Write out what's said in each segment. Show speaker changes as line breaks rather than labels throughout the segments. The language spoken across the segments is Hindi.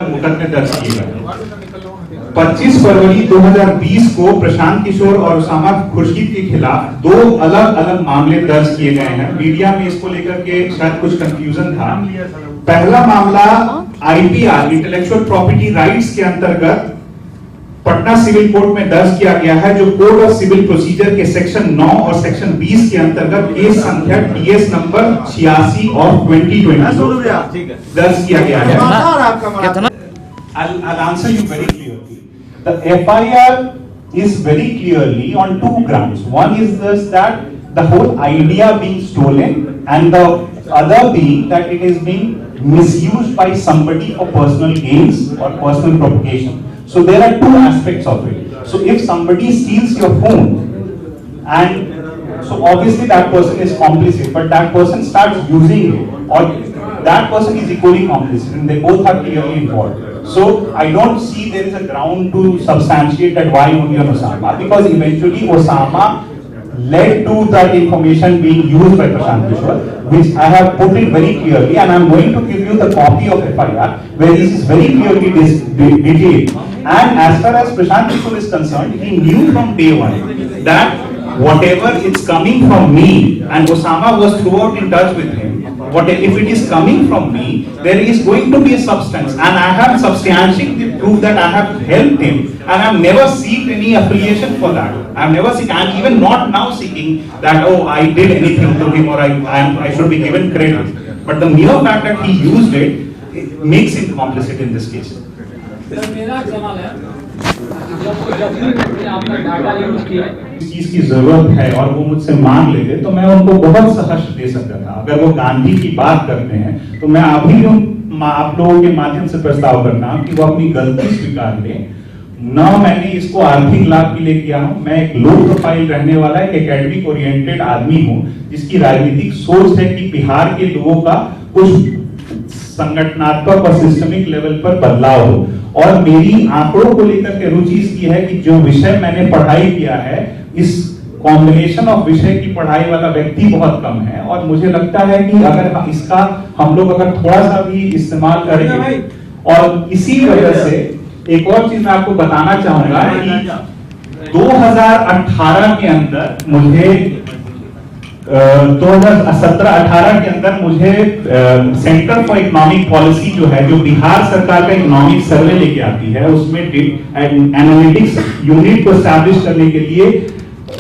मुकदमे दर्ज किए गए। 25 फरवरी 2020 को प्रशांत किशोर और उसामा खुर्शीद के खिलाफ 2 अलग अलग मामले दर्ज किए गए हैं। मीडिया में इसको लेकर के शायद कुछ कंफ्यूजन था। पहला मामला IPR इंटेलेक्चुअल प्रॉपर्टी राइट्स के अंतर्गत पटना सिविल कोर्ट में दर्ज किया गया है, जो कोड ऑफ सिविल प्रोसीजर के सेक्शन 9 और सेक्शन 20 के अंतर्गत केस संख्या TS नंबर 86 और 2020 दर्ज किया गया है। I'll answer you very clearly. The FIR is very clearly on 2 grounds. One is this, that the whole idea being stolen, and the other being that it is being misused by somebody for personal gains or personal propagation. So there are 2 aspects of it. So if somebody steals your phone, and so obviously that person is complicit, but that person starts using it, or that person is equally complicit, and they both are clearly involved. So I don't see there is a ground to substantiate that why only on Osama, because eventually Osama led to that information being used by Prashant Kishore, which I have put it very clearly, and I am going to give you the copy of FIR where this is very clearly detailed. And as far as Prashant Kishore is concerned, he knew from day one that whatever is coming from me, and Osama was throughout in touch with him, whatever if it is coming from me, there is going to be a substance, and I have substantiated proof that I have helped him, and I have never seeked any affiliation for that. I have never seeked, and even not now seeking that, oh, I did anything to him, or I should be given credit. But the mere fact that he used it makes him complicit in this case. इस चीज की जरूरत है और वो मुझसे मांग लेते तो मैं उनको बहुत सहर्ष दे सकता था। अगर वो गांधी की बात करते हैं तो मैं अभी आप लोगों के माध्यम से प्रस्ताव करना कि वो अपनी गलती स्वीकार लें। न मैंने इसको आर्थिक लाभ के लिए किया हूं, मैं एक लो प्रोफाइल रहने वाला एक एकेडमिक ओरिएंटेड आदमी हूं, जिसकी राजनीतिक सोच है कि बिहार के लोगों का कुछ संगठनात्मक और सिस्टमिक लेवल पर बदलाव हो, और मेरी आंकड़ों को लेकर के रुचि इसकी है कि जो विषय मैंने पढ़ाई किया है, इस कॉम्बिनेशन ऑफ विषय की पढ़ाई वाला व्यक्ति बहुत कम है, और मुझे लगता है कि अगर इसका हम लोग अगर थोड़ा सा भी इस्तेमाल करेंगे, और इसी वजह से एक और चीज मैं आपको बताना चाहूंगा कि 2018 के अंदर मुझे 2017-18 के अंदर मुझे सेंटर फॉर इकोनॉमिक पॉलिसी जो है, जो बिहार सरकार का इकोनॉमिक सर्वे लेके आती है, उसमें एनालिटिक्स यूनिट को एस्टैब्लिश करने के लिए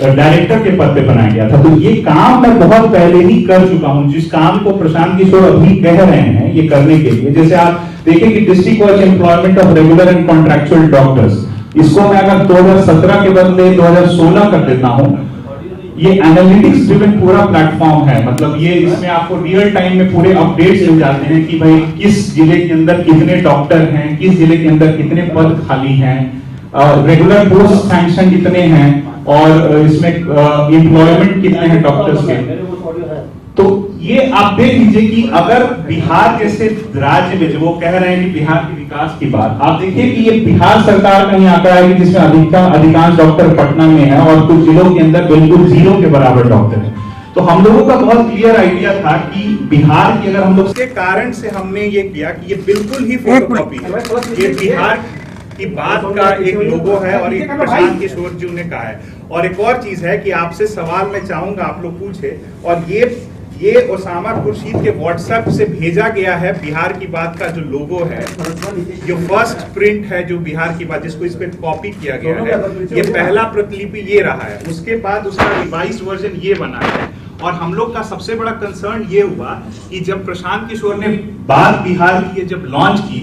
डायरेक्टर के पद पे बनाया गया था। तो ये काम मैं बहुत पहले ही कर चुका हूं, जिस काम को प्रशांत किशोर अभी कह रहे हैं ये करने के लिए। जैसे आप देखें कि district wise employment of regular and contractual doctors, इसको मैं अगर 2017 के बदले 2016 कर देता हूं, ये एनालिटिक्स ड्रिवन पूरा प्लेटफॉर्म है। मतलब ये इसमें आपको रियल टाइम में पूरे अपडेट्स मिल जाते हैं कि भाई किस जिले के अंदर कितने डॉक्टर हैं, किस जिले के अंदर कितने पद खाली हैं, रेगुलर पोस्ट सैंक्शन कितने हैं, और इसमें एम्प्लॉयमेंट कितने हैं डॉक्टर्स के। तो ये आप देख लीजिए कि अगर बिहार जैसे राज्य में, जो वो कह रहे हैं कि बिहार के विकास की बात, आप देखिए कि ये बिहार सरकार का ही आंकड़ा है कि जिसमें अधिकांश डॉक्टर पटना में है, और कुछ जिलों के अंदर बिल्कुल 0 के बराबर डॉक्टर है। तो हम लोगों का बहुत क्लियर आइडिया था कि बिहार की अगर हम लोग के कारण से हमने ये किया कि ये बिल्कुल ही फोटोकॉपी है, ये बिहार की बात का एक लोगो है, और एक प्रशांत किशोर जी ने कहा है। और एक और चीज है कि आपसे सवाल मैं चाहूंगा आप लोग पूछे, और ये ओसामा खुर्शीद के व्हाट्सएप से भेजा गया है बिहार की बात का जो लोगो है, जो फर्स्ट प्रिंट है जो बिहार की बात, जिसको इस पे कॉपी किया गया है, ये पहला प्रतिलिपि ये रहा है। उसके बाद उसका रिवाइज वर्जन ये बना है। और हम लोग का सबसे बड़ा कंसर्न ये हुआ कि जब प्रशांत किशोर ने बात बिहार की जब लॉन्च की,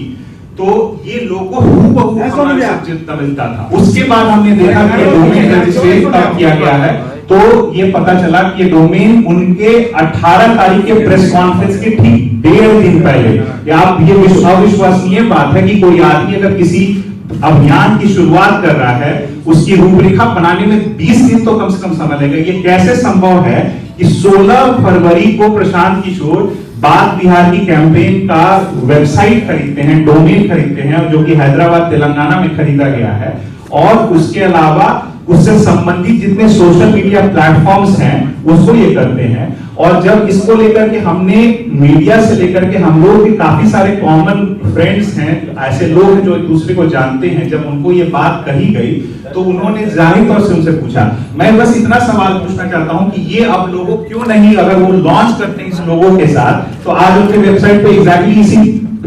तो ये लोगो हूबहू हमारे साथ मिलता था। उसके बाद हमने देखा कि डोमेन रजिस्ट्रेशन कब किया गया है, तो ये पता चला कि ये डोमेन उनके 18 तारीख के प्रेस कॉन्फ्रेंस के ठीक 1.5 दिन पहले। आप ये अविश्वसनीय बात है कि कोई आदमी अगर किसी अभियान की शुरुआत कर रहा है, उसकी रूपरेखा बनाने में 20 दिन तो कम से कम समय लगेगा। ये कैसे संभव है कि 16 फरवरी को प्रशांत किशोर बात बिहार की कैंपेन का वेबसाइट खरीदते हैं, डोमेन खरीदते हैं, जो कि हैदराबाद तेलंगाना में खरीदा गया है, और उसके अलावा उससे संबंधित जितने सोशल मीडिया प्लेटफॉर्म्स हैं उसको ये करते हैं, और जब इसको लेकर के हमने मीडिया से लेकर के हम लोग के काफी सारे कॉमन फ्रेंड्स हैं, ऐसे लोग हैं जो एक दूसरे को जानते हैं, जब उनको ये बात कही गई तो उन्होंने जाहिर तौर से उनसे पूछा। मैं बस इतना सवाल पूछना चाहता हूं कि ये आप लोगों क्यों नहीं, अगर वो लॉन्च करते हैं इस लोगों के साथ, तो आज उनके वेबसाइट पे एग्जैक्टली इसी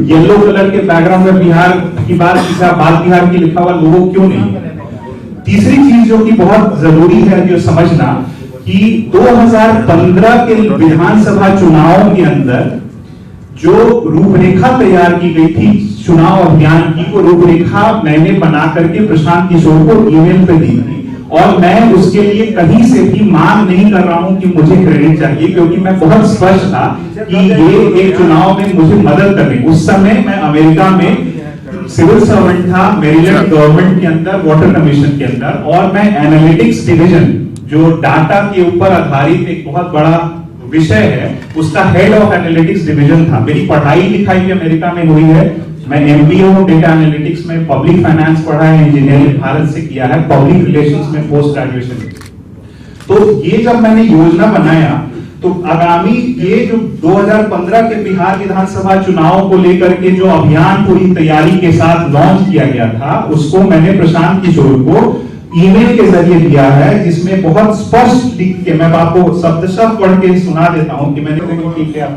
येलो कलर के बैकग्राउंड में बिहार की बात बात बिहार की लिखा हुआ लोगो क्यों नहीं। तीसरी चीज जो कि बहुत जरूरी है जो समझना कि 2015 के विधानसभा चुनाव के अंदर जो रूपरेखा तैयार की गई थी चुनाव अभियान की, वो रूपरेखा मैंने बना करके प्रशांत किशोर को ईमेल पे दी थी, और मैं उसके लिए कहीं से भी मांग नहीं कर रहा हूं कि मुझे क्रेडिट चाहिए, क्योंकि मैं बहुत स्पष्ट था कि ये एक चुनाव में मुझे मदद करनी। उस समय मैं अमेरिका में सिविल सर्वेंट था, मेरीलैंड गवर्नमेंट के अंदर वाटर कमीशन के अंदर, और मैं एनालिटिक्स डिवीजन जो डाटा के ऊपर आधारित एक बहुत बड़ा विषय है उसका हेड ऑफ एनालिटिक्स डिवीजन था। मेरी पढ़ाई लिखाई भी अमेरिका में हुई है, मैं एमबीए हूं डेटा एनालिटिक्स में, पब्लिक फाइनेंस पढ़ा है, इंजीनियरिंग भारत से किया है, पब्लिक रिलेशंस में पोस्ट ग्रेजुएशन। तो ये जब मैंने योजना बनाया तो आगामी ये जो 2015 के बिहार विधानसभा चुनाव को लेकर के जो अभियान पूरी तैयारी के साथ लॉन्च किया गया था, उसको मैंने प्रशांत किशोर को ईमेल के जरिए दिया है, जिसमें बहुत स्पष्ट लिख के मैं आपको शब्दशः पढ़ के सुना देता हूं कि मैंने ठीक है।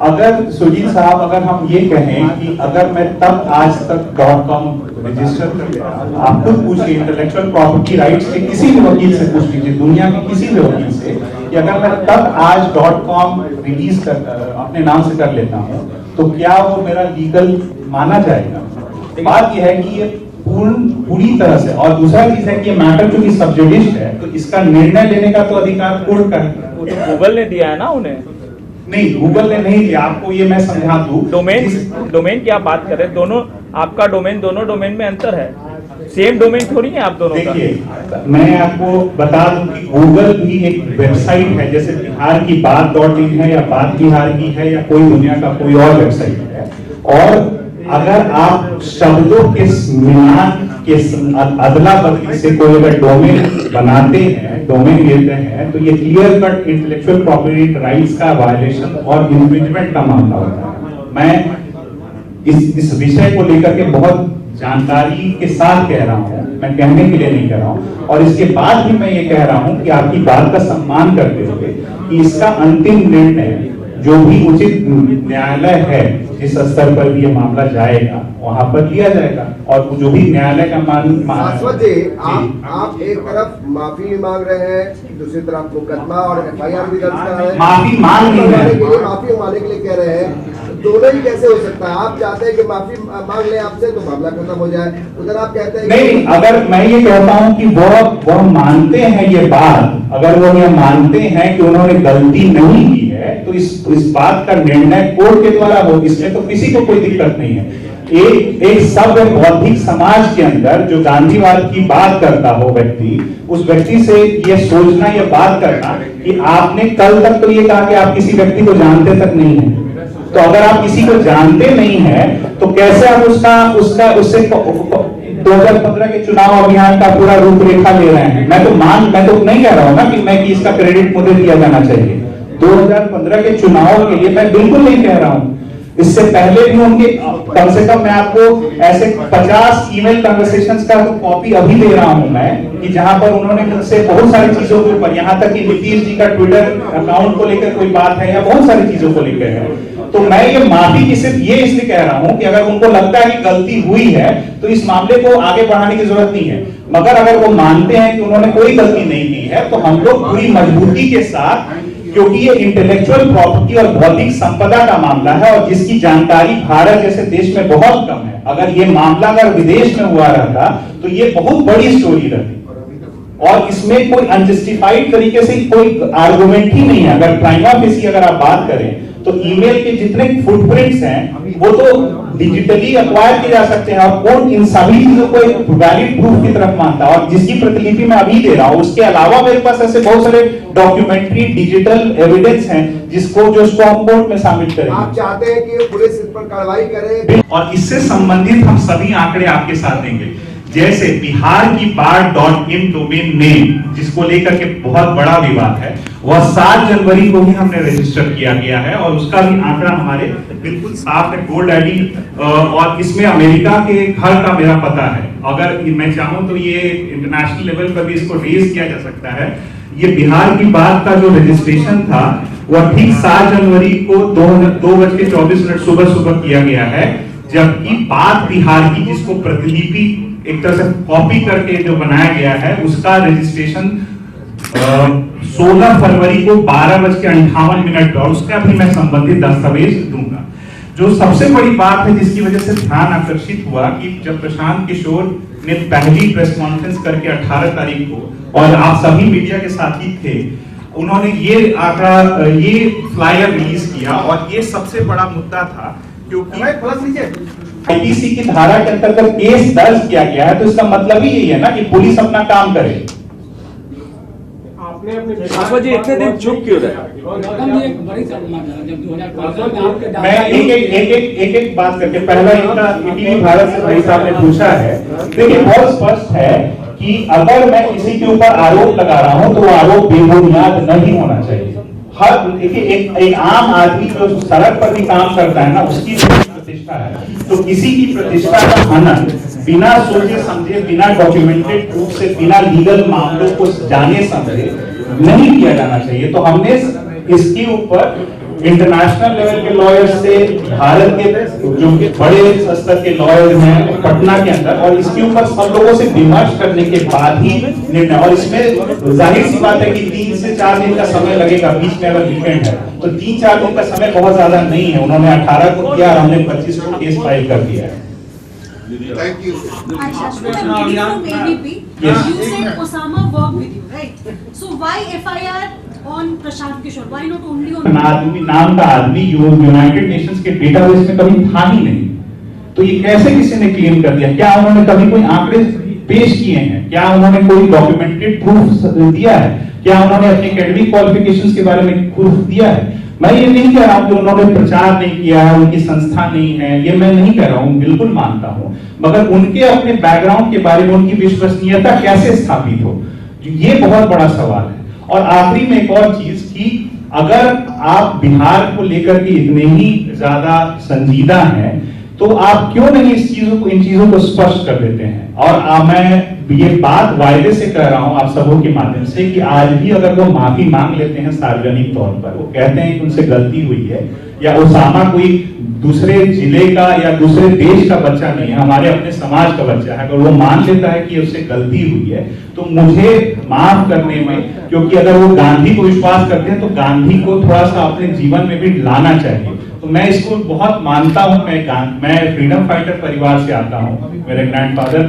अगर सुजीत साहब, अगर हम ये कहें कि अगर मैं तब आज तक .com रजिस्टर कर लिया, आप खुद पूछिए इंटेलेक्चुअल प्रॉपर्टी राइट्स के किसी भी वकील से पूछ लीजिए, दुनिया के किसी भी वकील से, कि अगर मैं तब आज .com रिलीज कर अपने नाम से कर लेता हूं तो क्या वो मेरा लीगल माना जाएगा। बात यह है कि ये पूरी तरह से, और दूसरा चीज है कि ये मैटर जो कि सब्जुडिस है, तो इसका निर्णय लेने का तो अधिकार कोर्ट का है।
वो तो गूगल ने दिया है ना उन्हें।
नहीं, गूगल ने नहीं दिया, आपको ये मैं समझा दूं।
डोमेन की आप बात कर रहे हैं, दोनों आपका डोमेन, दोनों डोमेन में अंतर है, सेम डोमेन थोड़ी है आप दोनों का।
देखिए, मैं आपको बता दूं कि गूगल भी एक वेबसाइट है, जैसे बिहार की बात.in है या बात बिहार की है या कोई दुनिया का कोई और वेबसाइट है, और अगर आप शब्दों के मिलान के अदला बदली से कोई अगर डोमेन बनाते हैं, डोमेन लेते हैं, तो ये clear cut intellectual property rights का वायलेशन और इन्फ्रिंजमेंट का मामला होता है। मैं इस विषय को लेकर के बहुत जानकारी के साथ कह रहा हूं, मैं कहने के लिए नहीं कह रहा हूं, और इसके बाद भी मैं ये कह रहा हूं कि आपकी बात का सम्मान करते हुए कि इसका अंतिम निर्णय जो भी उचित न्यायालय है, जिस स्तर पर भी ये मामला जाएगा वहां पर लिया जाएगा, और जो भी न्यायालय का
शाश्वत जी, आप एक तरफ माफी भी मांग रहे हैं, दूसरी तरफ मुकदमा और एफआईआर भी दर्ज कर रहे हैं।
माफी मांग नहीं है,
माफी मांगने के लिए कह रहे हैं, दोनों ही कैसे हो सकता है? आप चाहते हैं कि माफी मांग ले आपसे तो मामला खत्म हो जाए, उधर आप कहते हैं
नहीं। अगर मैं ये कहता हूं कि वह मानते हैं ये बात, अगर वो ये मानते हैं कि उन्होंने गलती नहीं की है, तो इस बात का निर्णय कोर्ट के द्वारा हो, इसमें तो किसी को कोई दिक्कत नहीं है। एक सभ्य बौद्धिक समाज के अंदर जो गांधीवाद की बात करता हो व्यक्ति, उस व्यक्ति से ये सोचना, ये बात करना कि आपने कल तक तो ये कहा कि आप किसी व्यक्ति को जानते तक नहीं है, तो अगर आप किसी को जानते नहीं है तो कैसे आप उससे 2015 के चुनाव अभियान का पूरा रूपरेखा ले रहे हैं। मैं तो नहीं कह रहा हूं ना कि इसका क्रेडिट मुझे दिया जाना चाहिए। 2015 के चुनाव के लिए मैं बिल्कुल नहीं कह रहा हूं, इससे पहले भी उनके कम से कम मैं आपको ऐसे 50 ईमेल कन्वर्सेशंस का तो कॉपी अभी दे रहा हूं मैं, कि जहां पर उन्होंने मुझसे बहुत सारी चीजों के ऊपर, यहां तक कि नीतीश जी का ट्विटर अकाउंट को लेकर कोई बात है या बहुत सारी चीजों को लेकर है, तो मैं ये माफी की सिर्फ ये इसलिए कह रहा हूं कि अगर उनको लगता है कि गलती हुई है तो इस मामले को आगे बढ़ाने की जरूरत नहीं है, मगर अगर वो मानते हैं कि उन्होंने कोई गलती नहीं की है तो हम लोग पूरी मजबूती के साथ, क्योंकि ये इंटेलेक्चुअल प्रॉपर्टी और बौद्धिक संपदा का मामला है और जिसकी जानकारी भारत जैसे देश में बहुत कम है, अगर ये मामला अगर विदेश में हुआ रहता तो ये बहुत बड़ी स्टोरी रहती, और इसमें कोई अनजस्टिफाइड तरीके से कोई आर्गुमेंट ही नहीं है। अगर प्राइमा फेसी अगर आप बात करें तो ईमेल के जितने फुटप्रिंट्स हैं वो तो डिजिटली एक्वायर किए जा सकते हैं, और कोर्ट इन सभी चीजों को एक वैलिड प्रूफ की तरफ मानता है, और जिसकी प्रतिलिपि मैं अभी दे रहा हूं, उसके अलावा मेरे पास ऐसे बहुत सारे डॉक्यूमेंट्री डिजिटल एविडेंस हैं जिसको हम कोर्ट में शामिल करेंगे।
आप चाहते हैं कि पुलिस इस पर कार्रवाई करे,
और इससे संबंधित हम सभी आंकड़े आपके साथ देंगे, जैसे बिहार की बार.in डोमेन नेम जिसको लेकर के बहुत बड़ा विवाद है, वह 7 जनवरी को ही हमने रजिस्टर किया गया है और उसका भी आंकड़ा हमारे बिल्कुल साफ है, गोल्ड आईडी। और इसमें अमेरिका के घर का मेरा पता है, अगर मैं चाहूं तो ये इंटरनेशनल लेवल पर भी इसको रेज किया जा सकता है। ये बिहार की बात का जो रजिस्ट्रेशन था वह ठीक 7 जनवरी को 2:24 सुबह किया गया है, जबकि बात बिहार की जिसको प्रतिलिपि एक तरह से कॉपी करके जो बनाया गया है उसका रजिस्ट्रेशन 16 फरवरी को 12:58 और उसका भी मैं संबंधित दस्तावेज दूंगा। जो सबसे बड़ी बात है जिसकी वजह से ध्यान आकर्षित हुआ कि जब प्रशांत किशोर ने पहली प्रेस कॉन्फ्रेंस करके 18 तारीख को, और आप सभी मीडिया के साथी थे, उन्होंने ये आंकड़ा, ये फ्लायर रिलीज किया और ये सबसे बड़ा मुद्दा था क्योंकि आईपीसी की धारा के अंतर्गत केस दर्ज किया गया है, तो इसका मतलब ही यही है ना कि पुलिस अपना काम करे।
आपको जी इतने दिन चुप क्यों रहे?
मैं एक बात करके, पहला इनका टीवी भारत से भाई साहब ने पूछा है, देखिए बहुत स्पष्ट है कि अगर मैं किसी के ऊपर आरोप लगा रहा हूं तो वो आरोप बेबुनियाद नहीं होना चाहिए। हर देखिए एक आम आदमी जो सड़क पर भी काम करता है ना, उसकी प्रतिष्ठा है, तो किसी की प्रतिष्ठा का हनन बिना सोचे समझे, बिना डॉक्यूमेंटेड प्रूफ से, बिना लीगल मामलों को जाने समझे नहीं किया जाना चाहिए। तो हमने इसके ऊपर इंटरनेशनल लेवल के लॉयर्स से, भारत के जो बड़े स्तर के लॉयर्स हैं पटना के अंदर, और इसके ऊपर सब लोगों से विमर्श करने के बाद ही निर्णय, और इसमें जाहिर सी बात है कि 3 से 4 दिन का समय लगेगा, बीच में अगर वीकेंड है तो 3-4 दिन का समय बहुत ज्यादा नहीं है। उन्होंने 18 को किया और हमने 25 को केस फाइल कर दिया है।
Thank you.
Yes.
You said Osama worked with you, right? So why FIR on Prashant Kishore? Why not only on?
नाम का आदमी यूनाइटेड नेशंस के डेटाबेस में कभी था ही नहीं, तो ये कैसे किसी ने क्लेम कर दिया? क्या उन्होंने कभी कोई आंकड़े पेश किए हैं? क्या उन्होंने कोई डॉक्यूमेंटेड प्रूफ दिया है? क्या उन्होंने अपने एकेडमिक क्वालिफिकेशंस के बारे में प्रूफ दिया है? मैं ये नहीं कह रहा हूं कि उन्होंने प्रचार नहीं किया है, उनकी संस्था नहीं है, ये मैं नहीं कह रहा हूं, बिल्कुल मानता हूं, मगर उनके अपने बैकग्राउंड के बारे में उनकी विश्वसनीयता कैसे स्थापित हो, ये बहुत बड़ा सवाल है। और आखिरी में एक और चीज कि अगर आप बिहार को लेकर के इतने ही ज्यादा संजीदा हैं, तो आप क्यों नहीं इन चीजों को स्पष्ट कर देते हैं? और मैं ये बात वायदे से कह रहा हूं आप सबों के माध्यम से कि आज भी अगर वो माफी मांग लेते हैं सार्वजनिक तौर पर, वो कहते हैं कि उनसे गलती हुई है, या ओसामा कोई दूसरे जिले का या दूसरे देश का बच्चा नहीं है, हमारे अपने समाज का बच्चा है, अगर वो मान लेता है कि उससे गलती हुई है, तो मुझे माफ करने में, क्योंकि अगर वो गांधी को विश्वास करते हैं तो गांधी को थोड़ा सा अपने जीवन में भी लाना चाहिए। तो मैं इसको बहुत मानता हूं। मैं फ्रीडम फाइटर परिवार से आता हूं, मेरे ग्रैंडफादर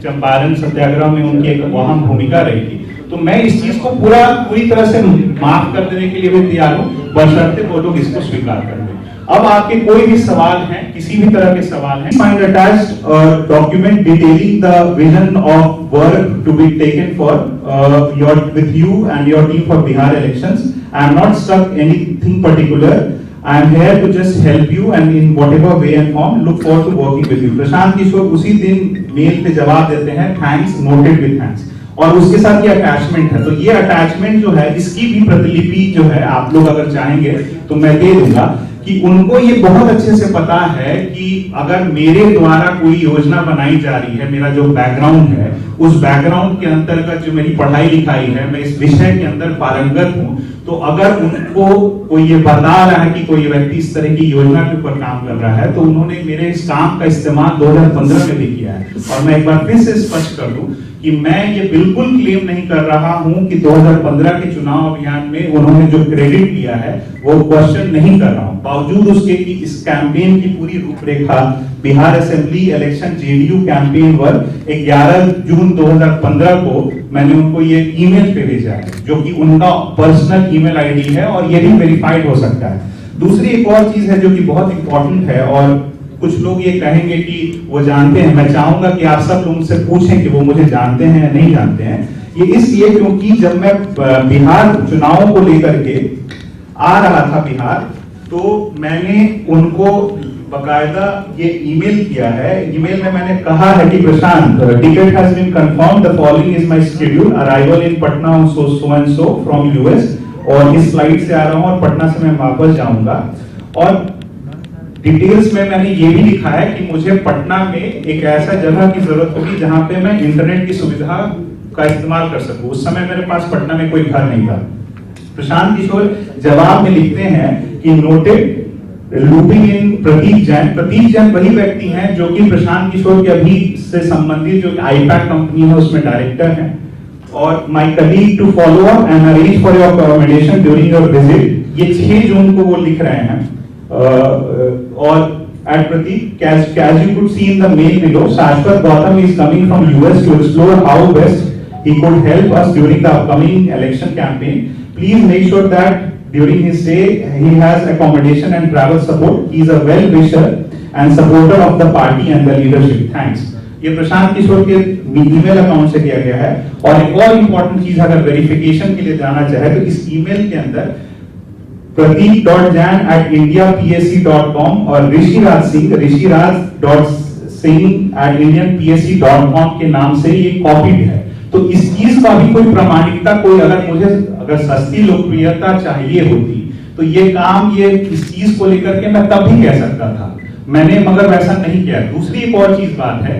चंपारण सत्याग्रह में उनकी एक अहम भूमिका रही थी, तो मैं इस चीज को पूरी तरह से माफ कर देने के लिए भी तैयार हूं, बशर्ते वो लोग इसको स्वीकार कर लें। अब आपके कोई भी सवाल हैं, किसी भी तरह के सवाल हैं, find attached document detailing the vision of work to be taken for with you and your team for Bihar elections. I am not stuck anything particular. I am here to just help you and in whatever way and form look forward to working with you. Prashant Kishor उसी दिन मेल पे जवाब देते हैं, थैंक्स, नोटेड विद थैंक्स, और उसके साथ ये अटैचमेंट है। तो ये अटैचमेंट जो है, इसकी भी प्रतिलिपि जो है, आप लोग अगर चाहेंगे तो मैं दे दूंगा, कि उनको ये बहुत अच्छे से पता है कि अगर मेरे द्वारा कोई योजना बनाई जा रही है, मेरा जो बैकग्राउंड है, उस बैकग्राउंड के अंतर्गत जो मेरी पढ़ाई लिखाई है, मैं इस विषय के अंदर पारंगत हूं, तो अगर उनको कोई ये बता रहा है कि कोई व्यक्ति इस तरह की योजना के ऊपर काम कर रहा है, तो उन्होंने मेरे इस काम का इस्तेमाल 2015 में भी किया है। और मैं एक बार फिर से स्पष्ट कर दूं कि मैं ये बिल्कुल क्लेम नहीं कर रहा हूं कि 2015 के चुनाव अभियान में उन्होंने जो क्रेडिट लिया है वो क्वेश्चन नहीं कर रहा हूं, बावजूद उसके कि इस कैंपेन की पूरी रूपरेखा Bihar assembly election JDU campaign पर 11 जून 2015 को मैंने उनको ये ईमेल पे भेजा है, जो कि उनका पर्सनल ईमेल आईडी है और ये भी वेरीफाइड हो सकता है। दूसरी एक और चीज है जो कि बहुत इंपॉर्टेंट है, और कुछ लोग ये कहेंगे कि वो जानते हैं, मैं चाहूंगा कि आप सब लोग मुझसे पूछें कि वो मुझे जानते हैं या नहीं जानते हैं। ये इसलिए क्योंकि जब मैं बिहार चुनावों को लेकर के आ रहा था बिहार, तो मैंने उनको बकायदा ये ईमेल किया है। ईमेल में मैंने कहा है कि Prashant, ticket has been confirmed, the following is my schedule, arrival in Patna on so and so from US, और इस फ्लाइट से आ रहा हूं और पटना से मैं वापस जाऊंगा। और डिटेल्स में मैंने ये भी लिखा है कि मुझे पटना में एक ऐसा जगह की जरूरत होगी जहां पे मैं इंटरनेट की सुविधा का इस्तेमाल कर सकूं। उस समय मेरे पास पटना में कोई घर नहीं था। प्रशांत किशोर जवाब में लिखते हैं कि नोटेड लूपिंग इन प्रतीक जैन वही व्यक्ति हैं जो कि प्रशांत किशोर के अभी से संबंधित जो आईपैक कंपनी है उसमें डायरेक्टर हैं। और my colleague to follow up and arrange for your accommodation during your visit, ये 6 जून को वो लिख रहे हैं। और at Pratik, as you could see in the mail below, Shashwat Gautam is coming from US to explore how best he could help us during the upcoming election campaign. Please make sure that during his stay he has accommodation and travel support. He is a well-wisher and supporter of the party and the leadership. Thanks. ये प्रशांत किशोर के ईमेल अकाउंट से किया गया है। और एक और इम्पोर्टेंट चीज अगर वेरिफिकेशन के लिए जाना चाहे तो इस ईमेल के अंदर pratik.jan@indiapsc.com और ऋषिराज ऋषिराज.singh@indianpsc.com के नाम से ये कॉपीड है। तो इस चीज का भी कोई प्रामाणिकता, कोई अगर सस्ती लोकप्रियता चाहिए होती तो ये काम ये इस चीज को लेकर के मैं तब भी कह सकता था, मैंने मगर वैसा नहीं किया। दूसरी एक और चीज बात है